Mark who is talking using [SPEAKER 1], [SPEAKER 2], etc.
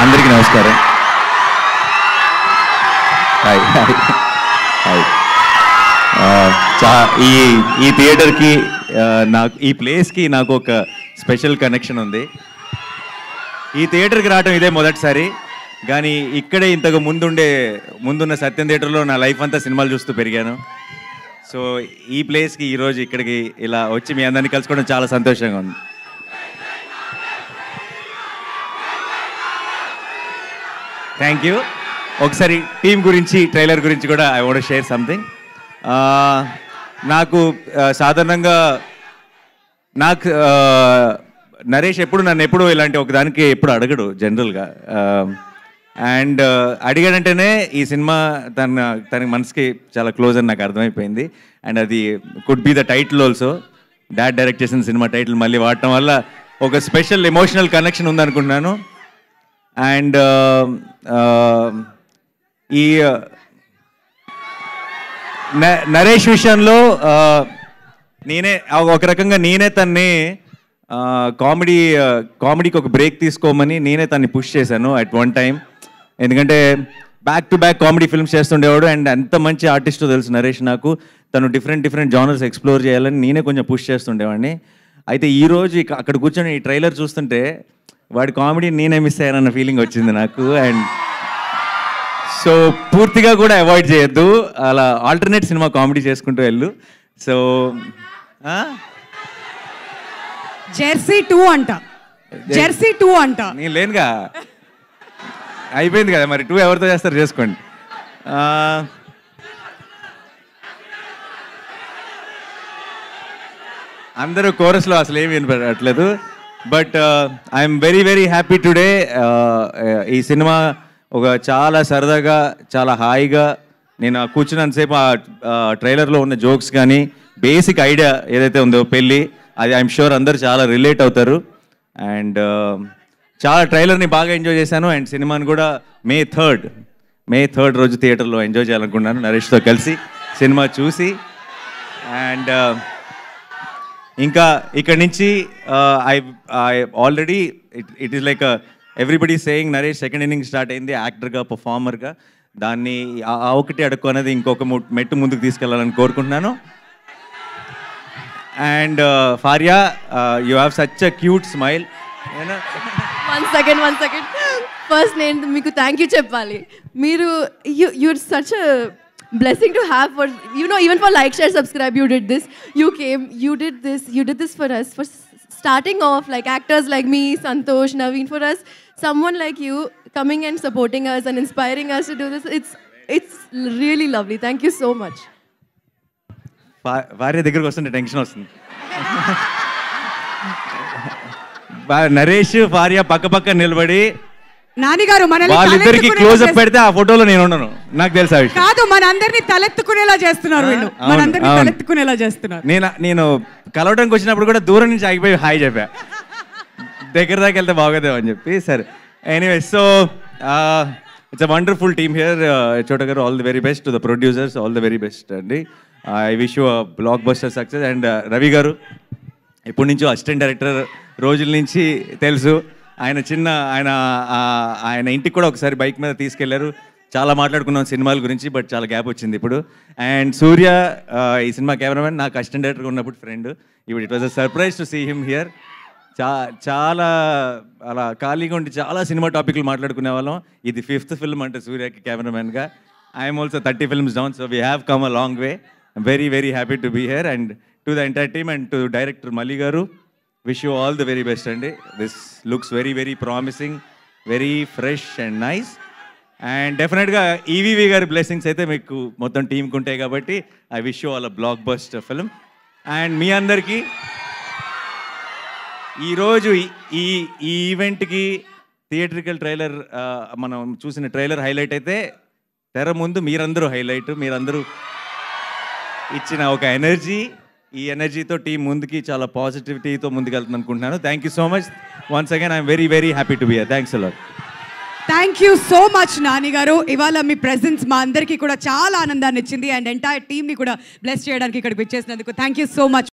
[SPEAKER 1] అందరికీ నమస్కారం. Hi hi hi. ఈ థియేటర్కి నాకు ఈ ప్లేస్కి నాకు ఒక స్పెషల్ కనెక్షన్ ఉంది. ఈ థియేటర్కి రావడం ఇదే మొదటిసారి, కానీ ఇక్కడే ఇంతకు ముందున్న సత్యం థియేటర్లో నా లైఫ్ అంతా సినిమాలు చూస్తూ పెరిగాను. సో ఈ ప్లేస్కి ఈరోజు ఇక్కడికి ఇలా వచ్చి మీ అందరినీ కలుసుకోవడం చాలా సంతోషంగా ఉంది. Thank you. ఒకసారి టీం గురించి, ట్రైలర్ గురించి కూడా ఐ వాంట్ షేర్ సంథింగ్. నాకు సాధారణంగా నరేష్ నన్ను ఎప్పుడు ఇలాంటి ఒకదానికి ఎప్పుడు అడగడు జనరల్గా. అండ్ అడిగాడంటేనే ఈ సినిమా తనకి మనసుకి చాలా క్లోజ్ అని నాకు అర్థమైపోయింది. అండ్ అది could be the title also. Dad direct చేసిన సినిమా టైటిల్ మళ్ళీ వాడటం వల్ల ఒక స్పెషల్ ఎమోషనల్ కనెక్షన్ ఉందనుకుంటున్నాను. అండ్ ఈ నరేష్ విషయంలో నేనే ఒక రకంగా తన్ని కామెడీకి ఒక బ్రేక్ తీసుకోమని నేనే తన్ని పుష్ చేశాను అట్ వన్ టైం. ఎందుకంటే back to back comedy films చేస్తుండేవాడు. అండ్ ఎంత మంచి ఆర్టిస్టో తెలుసు నరేష్ నాకు. తను డిఫరెంట్ జానర్స్ ఎక్స్ప్లోర్ చేయాలని నేనే కొంచెం పుష్ చేస్తుండేవాడిని. అయితే ఈరోజు అక్కడ కూర్చొని ఈ ట్రైలర్ చూస్తుంటే వాడి కామెడీ నేనే మిస్ అయ్యానన్న ఫీలింగ్ వచ్చింది నాకు. అండ్ సో పూర్తిగా కూడా అవాయిడ్ చేయొద్దు, అలా ఆల్టర్నేట్ సినిమా కామెడీ చేసుకుంటూ వెళ్ళు. సో
[SPEAKER 2] జెర్సీ 2 అంట, జెర్సీ 2 అంట.
[SPEAKER 1] నేను లేనుగా, అయిపోయింది కదా. మరి 2 ఎవరితో చేస్తారు చేసుకోండి. అందరూ కోరస్లో అసలు ఏమి వినపడట్లేదు. But I'm very happy today. ఈ సినిమా ఒక చాలా సరదాగా, చాలా హాయిగా నేను కూర్చున్నంతసేపు ఆ ట్రైలర్లో ఉన్న జోక్స్ కానీ బేసిక్ ఐడియా ఏదైతే ఉందో పెళ్ళి, అది ఐఎమ్ షూర్ అందరూ చాలా రిలేట్ అవుతారు. అండ్ చాలా ట్రైలర్ని బాగా ఎంజాయ్ చేశాను. అండ్ సినిమాని కూడా మే 3rd రోజు థియేటర్లో ఎంజాయ్ చేయాలనుకున్నాను నరేష్తో కలిసి సినిమా చూసి. అండ్ ఇంకా ఇక్కడి నుంచి I already it is like everybody saying Naresh second inning start అయింది యాక్టర్గా, పర్ఫార్మర్గా. దాన్ని ఒకటి అడుక్కు అనేది ఇంకొక మెట్టు ముందుకు తీసుకెళ్ళాలని కోరుకుంటున్నాను. And Faria, you have such a cute smile.
[SPEAKER 3] One second first నేను మీకు థ్యాంక్ యూ చెప్పాలి. మీరు your such a blessing to have for, you know, even for like, share, subscribe, you did this, you did this for us, for starting off, like actors like me, Santosh, Naveen, for us, someone like you coming and supporting us and inspiring us to do this, it's really lovely. Thank you so much.
[SPEAKER 1] భార్య దగ్గరికి వస్తుంటే tension వస్తుంది. నరేష్ భార్య పక్క నిలబడి
[SPEAKER 2] నానిగారు
[SPEAKER 1] వాళ్ళిద్దరికి close up పెడితే ఆ ఫోటోలో నేను ఉండను, నాకు తెలుసా విషయం.
[SPEAKER 2] కాదు, మనందరినీ తలెత్తుకునేలా చేస్తున్నారు వీళ్ళు, మనందరినీ తలెత్తుకునేలా చేస్తున్నారు.
[SPEAKER 1] నేను కలవడానికి వచ్చినప్పుడు కూడా దూరం నుంచి ఆగిపోయి హాయ్ చెప్పా, దగ్గర దాకా వెళ్తే బాగోదేమో అని చెప్పి. సరే, anyway, so it's a wonderful team here. Chota గారు, all the very best. To the producers, all the very best అండి. I wish you a blockbuster success. And Ravi గారు ఎప్పటి నుంచో అసిస్టెంట్ డైరెక్టర్ రోజుల నుంచి తెలుసు. ఆయన ఇంటికి కూడా ఒకసారి బైక్ మీద తీసుకెళ్లారు. చాలా మాట్లాడుకున్నాం సినిమాల గురించి, బట్ చాలా గ్యాప్ వచ్చింది ఇప్పుడు. అండ్ సూర్య, ఈ సినిమా కెమెరామెన్, నాకు అసిస్టెంట్ డైరెక్టర్గా ఉన్నప్పుడు ఫ్రెండ్. ఇప్పుడు it was a surprise to see him here. చాలా అలా ఖాళీగా ఉండి చాలా సినిమా టాపిక్లు మాట్లాడుకునే వాళ్ళం. ఇది 5th ఫిల్మ్ అంటే సూర్యకి కెమెరామెన్గా. I'm also 30 films down, so we have come a long way. I'm very happy to be here. And to the entire team and to director Malli గారు, wish you all the very best అండి. This looks very promising, very fresh and nice. And డెఫినెట్గా ఈవీవి గారి blessings అయితే మీకు మొత్తం టీంకి ఉంటాయి కాబట్టి I wish you all a blockbuster film. And మీ అందరికీ ఈరోజు ఈ ఈవెంట్కి థియేట్రికల్ ట్రైలర్, మనం చూసిన ట్రైలర్ హైలైట్ అయితే తెర ముందు మీరందరూ హైలైట్. మీరందరూ ఇచ్చిన ఒక ఎనర్జీ, ఈ ఎనర్జీతో టీం ముందుకి చాలా పాజిటివిటీతో ముందుకెళ్తుంది అనుకుంటున్నాను. Thank you so much once again. I'm very happy to be here. Thanks a lot.
[SPEAKER 2] Thank you so much Nani గారు. ఇవాళ మీ ప్రెజెన్స్ మా అందరికీ కూడా చాలా ఆనందాన్ని ఇచ్చింది. అండ్ ఎంటైర్ టీమ్ని కూడా బ్లెస్ చేయడానికి ఇక్కడికి వచ్చేసినందుకు థ్యాంక్ యూ సో మచ్.